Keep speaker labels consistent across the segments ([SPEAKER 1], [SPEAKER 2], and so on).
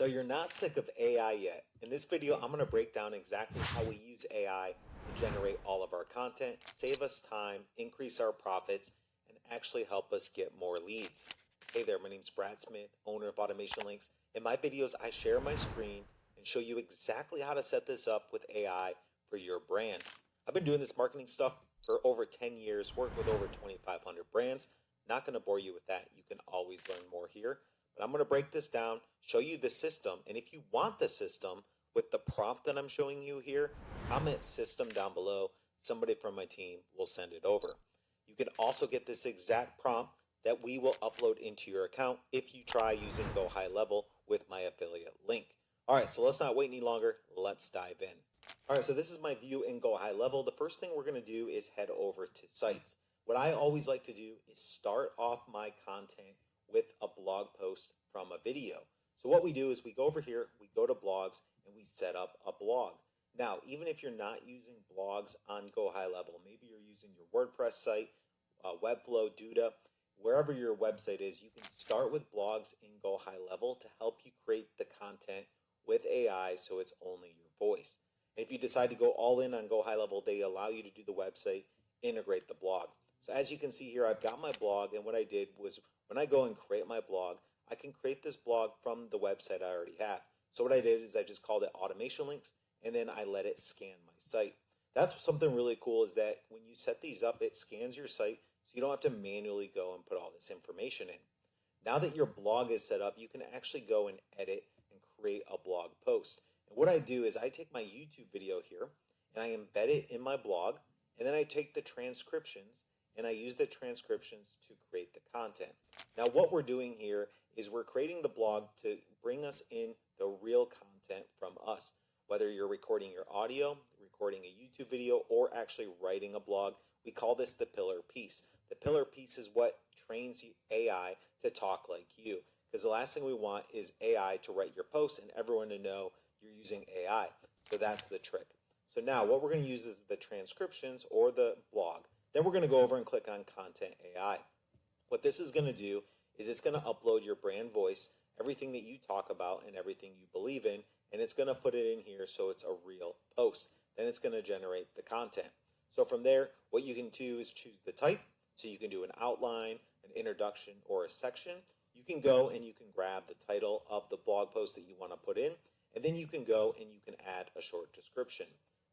[SPEAKER 1] So you're not sick of AI yet. In this video, I'm going to break down exactly how we use AI to generate all of our content, save us time, increase our profits, and actually help us get more leads. Hey there, my name's Brad Smith, owner of Automation Links. In my videos, I share my screen and show you exactly how to set this up with AI for your brand. I've been doing this marketing stuff for over 10 years, worked with over 2,500 brands. Not going to bore you with that. You can always learn more here. But I'm going to break this down, show you the system, and if you want the system with the prompt that I'm showing you here, comment system down below. Somebody from my team will send it over. You can also get this exact prompt that we will upload into your account if you try using GoHighLevel with my affiliate link. All right, so let's not wait any longer. Let's dive in. All right, so this is my view in GoHighLevel. The first thing we're going to do is head over to sites. What I always like to do is start off my content with a blog post from a video. So what we do is we go over here, we go to blogs, and we set up a blog. Now, even if you're not using blogs on GoHighLevel, maybe you're using your WordPress site, Webflow, Duda, wherever your website is, you can start with blogs in GoHighLevel to help you create the content with AI so it's only your voice. And if you decide to go all in on GoHighLevel, they allow you to do the website, integrate the blog. So as you can see here, I've got my blog, and what I did was when I go and create my blog, I can create this blog from the website I already have. So what I did is I just called it Automation Links, and then I let it scan my site. That's something really cool is that when you set these up, it scans your site, so you don't have to manually go and put all this information in. Now that your blog is set up, you can actually go and edit and create a blog post. And what I do is I take my YouTube video here, and I embed it in my blog, and then I take the transcriptions, and I use the transcriptions to create the content. Now what we're doing here is we're creating the blog to bring us in the real content from us. Whether you're recording your audio, recording a YouTube video, or actually writing a blog, we call this the pillar piece. The pillar piece is what trains AI to talk like you. Because the last thing we want is AI to write your posts and everyone to know you're using AI. So that's the trick. So now what we're going to use is the transcriptions or the blog. Then we're going to go over and click on Content AI. What this is going to do is it's going to upload your brand voice, everything that you talk about and everything you believe in, and it's going to put it in here so it's a real post. Then it's going to generate the content. So from there, what you can do is choose the type. So you can do an outline, an introduction, or a section. You can go and you can grab the title of the blog post that you want to put in, and then you can go and you can add a short description.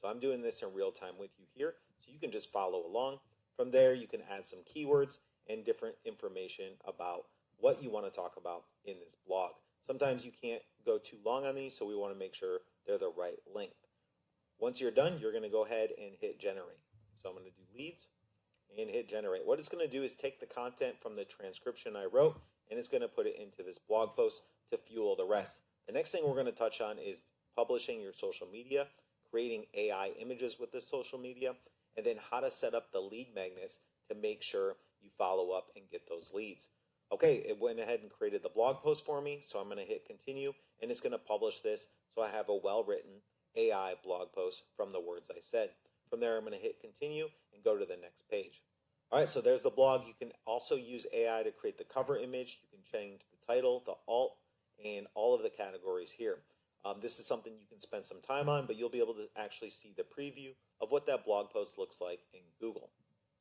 [SPEAKER 1] So I'm doing this in real time with you here, so you can just follow along. From there, you can add some keywords and different information about what you want to talk about in this blog. Sometimes you can't go too long on these, so we want to make sure they're the right length. Once you're done, you're going to go ahead and hit generate. So I'm going to do leads and hit generate. What it's going to do is take the content from the transcription I wrote, and it's going to put it into this blog post to fuel the rest. The next thing we're going to touch on is publishing your social media, creating AI images with the social media, and then how to set up the lead magnets to make sure you follow up and get those leads. Okay, it went ahead and created the blog post for me, so I'm going to hit continue, and it's going to publish this so I have a well-written AI blog post from the words I said. From there, I'm going to hit continue and go to the next page. All right, so there's the blog. You can also use AI to create the cover image. You can change the title, the alt, and all of the categories here. This is something you can spend some time on, but you'll be able to actually see the preview of what that blog post looks like in Google.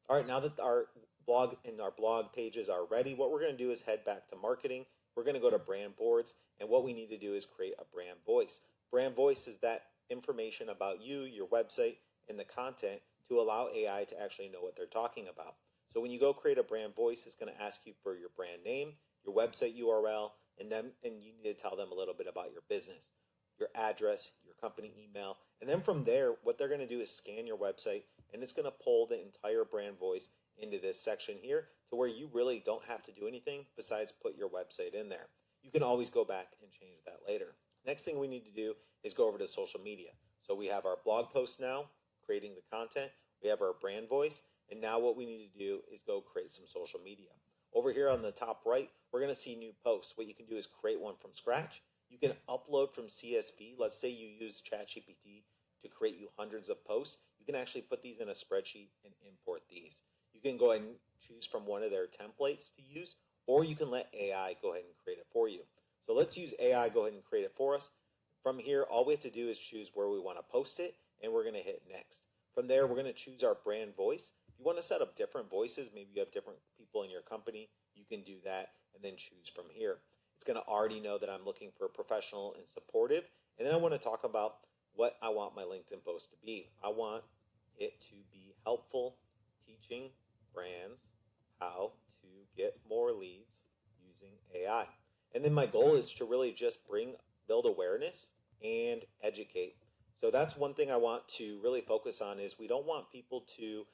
[SPEAKER 1] All right, now that our blog and our blog pages are ready, what we're going to do is head back to marketing. We're going to go to brand boards, and what we need to do is create a brand voice. Brand voice is that information about you, your website, and the content to allow AI to actually know what they're talking about. So when you go create a brand voice, it's going to ask you for your brand name, your website URL, and you need to tell them a little bit about your business, your address, your company email, and then from there, what they're going to do is scan your website, and it's going to pull the entire brand voice into this section here to where you really don't have to do anything besides put your website in there. You can always go back and change that later. Next thing we need to do is go over to social media. So we have our blog post now, creating the content. We have our brand voice, and now what we need to do is go create some social media. Over here on the top right, we're going to see new posts. What you can do is create one from scratch. You can upload from CSV. Let's say you use ChatGPT to create you hundreds of posts. You can actually put these in a spreadsheet and import these. You can go ahead and choose from one of their templates to use, or you can let AI go ahead and create it for you. So So let's use AI, go ahead and create it for us. From here, all we have to do is choose where we want to post it, and we're going to hit next. From there, we're going to choose our brand voice. If you want to set up different voices, maybe you have different people in your company, you can do that and then choose from here. It's going to already know that I'm looking for professional and supportive. And then I want to talk about what I want my LinkedIn post to be. I want it to be helpful, teaching brands how to get more leads using AI. And then my goal is to really just build awareness and educate. So that's one thing I want to really focus on is we don't want people to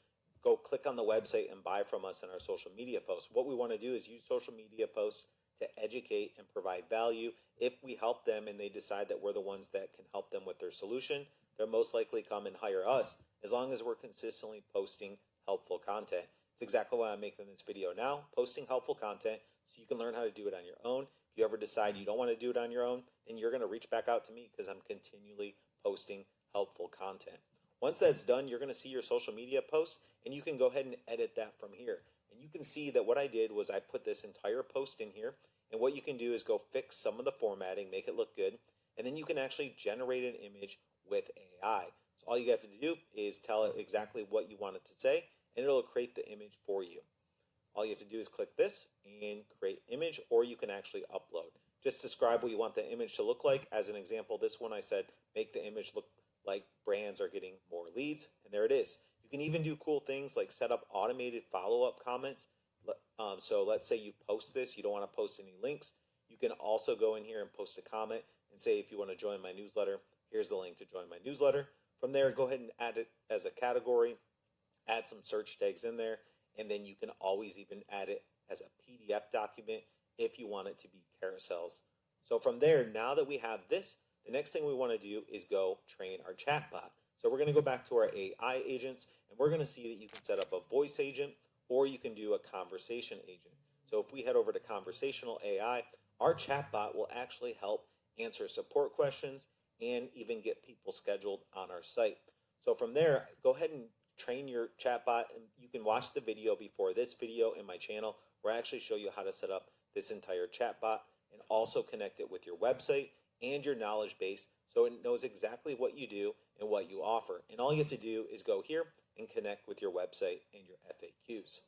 [SPEAKER 1] go click on the website and buy from us in our social media posts. What we want to do is use social media posts to educate and provide value. If we help them and they decide that we're the ones that can help them with their solution, they'll most likely come and hire us as long as we're consistently posting helpful content. It's exactly why I'm making this video now, posting helpful content so you can learn how to do it on your own. If you ever decide you don't want to do it on your own, then you're going to reach back out to me because I'm continually posting helpful content. Once that's done, you're going to see your social media post and you can go ahead and edit that from here. And you can see that what I did was I put this entire post in here, and what you can do is go fix some of the formatting, make it look good, and then you can actually generate an image with AI. So all you have to do is tell it exactly what you want it to say, and it'll create the image for you. All you have to do is click this and create image, or you can actually upload. Just describe what you want the image to look like. As an example, this one I said, make the image look like brands are getting more leads, and there it is. You can even do cool things like set up automated follow-up comments. So let's say you post this, you don't want to post any links. You can also go in here and post a comment and say, if you want to join my newsletter, here's the link to join my newsletter. From there, go ahead and add it as a category, add some search tags in there, and then you can always even add it as a PDF document if you want it to be carousels. So from there, now that we have this, the next thing we want to do is go train our chatbot. So we're going to go back to our AI agents, and we're going to see that you can set up a voice agent or you can do a conversation agent. So if we head over to conversational AI, our chatbot will actually help answer support questions and even get people scheduled on our site. So from there, go ahead and train your chatbot, and you can watch the video before this video in my channel where I actually show you how to set up this entire chatbot and also connect it with your website and your knowledge base so it knows exactly what you do and what you offer. And all you have to do is go here and connect with your website and your FAQs.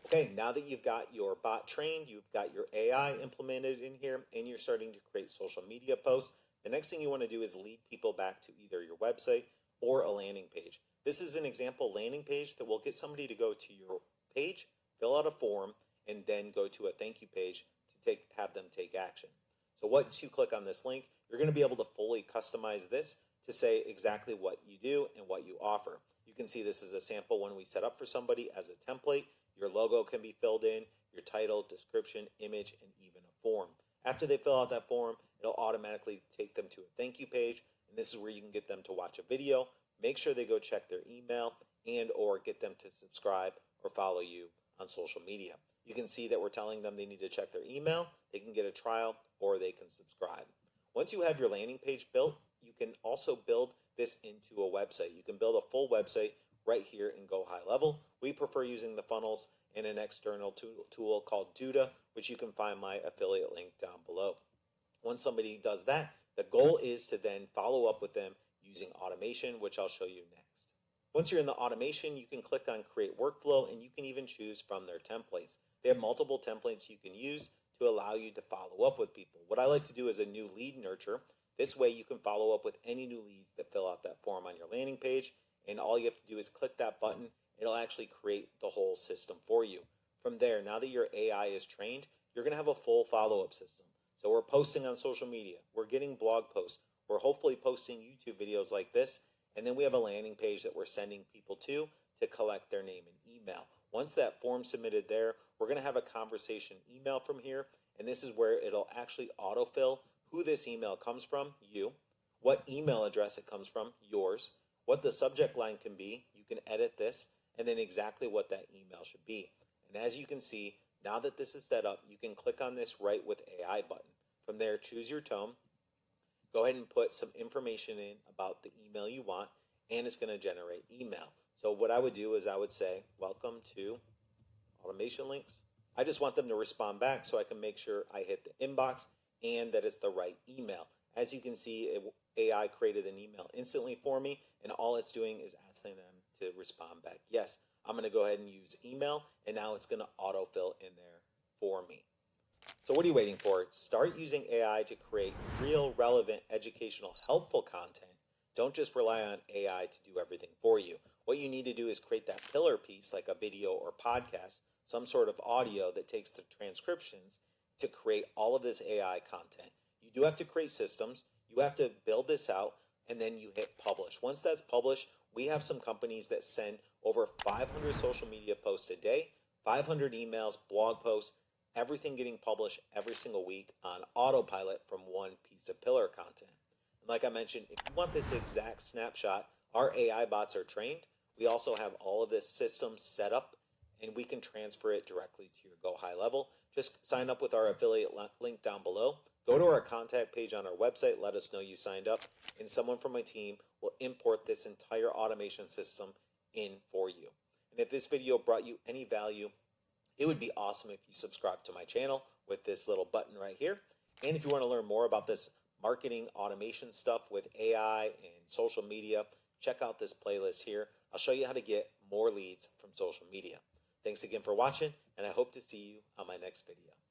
[SPEAKER 1] Okay, now that you've got your bot trained, you've got your AI implemented in here, and you're starting to create social media posts, the next thing you want to do is lead people back to either your website or a landing page. This is an example landing page that will get somebody to go to your page, fill out a form, and then go to a thank you page to have them take action. So once you click on this link, you're going to be able to fully customize this to say exactly what you do and what you offer. You can see this is a sample one we set up for somebody as a template. Your logo can be filled in, your title, description, image, and even a form. After they fill out that form, it'll automatically take them to a thank you page, and this is where you can get them to watch a video. Make sure they go check their email and or get them to subscribe or follow you on social media. You can see that we're telling them they need to check their email, they can get a trial, or they can subscribe. Once you have your landing page built, you can also build this into a website. You can build a full website right here in GoHighLevel. We prefer using the funnels and an external tool called Duda, which you can find my affiliate link down below. Once somebody does that, the goal is to then follow up with them using automation, which I'll show you next. Once you're in the automation, you can click on Create Workflow, and you can even choose from their templates. They have multiple templates you can use to allow you to follow up with people. What I like to do is a new lead nurture. This way you can follow up with any new leads that fill out that form on your landing page, and all you have to do is click that button. It'll actually create the whole system for you. From there, now that your AI is trained, you're going to have a full follow-up system. So we're posting on social media, we're getting blog posts, we're hopefully posting YouTube videos like this, and then we have a landing page that we're sending people to collect their name and email. Once that form's submitted there, we're going to have a conversation email from here, and this is where it'll actually autofill who this email comes from, you, what email address it comes from, yours, what the subject line can be, you can edit this, and then exactly what that email should be. And as you can see, now that this is set up, you can click on this Write with AI button. From there, choose your tone. Go ahead and put some information in about the email you want, and it's going to generate email. So what I would do is I would say, welcome to automation links. I just want them to respond back so I can make sure I hit the inbox and that it's the right email. As you can see, AI created an email instantly for me, and all it's doing is asking them to respond back. Yes, I'm going to go ahead and use email, and now it's going to autofill in there for me. So what are you waiting for? Start using AI to create real, relevant, educational, helpful content. Don't just rely on AI to do everything for you. What you need to do is create that pillar piece like a video or podcast, some sort of audio that takes the transcriptions to create all of this AI content. You do have to create systems. You have to build this out, and then you hit publish. Once that's published, we have some companies that send over 500 social media posts a day, 500 emails, blog posts, everything getting published every single week on autopilot from one piece of pillar content. And like I mentioned, if you want this exact snapshot, our AI bots are trained. We also have all of this system set up, and we can transfer it directly to your GoHighLevel. Just sign up with our affiliate link down below. Go to our contact page on our website, let us know you signed up, and someone from my team will import this entire automation system in for you. And if this video brought you any value, it would be awesome if you subscribe to my channel with this little button right here. And if you want to learn more about this marketing automation stuff with AI and social media, check out this playlist here. I'll show you how to get more leads from social media. Thanks again for watching, and I hope to see you on my next video.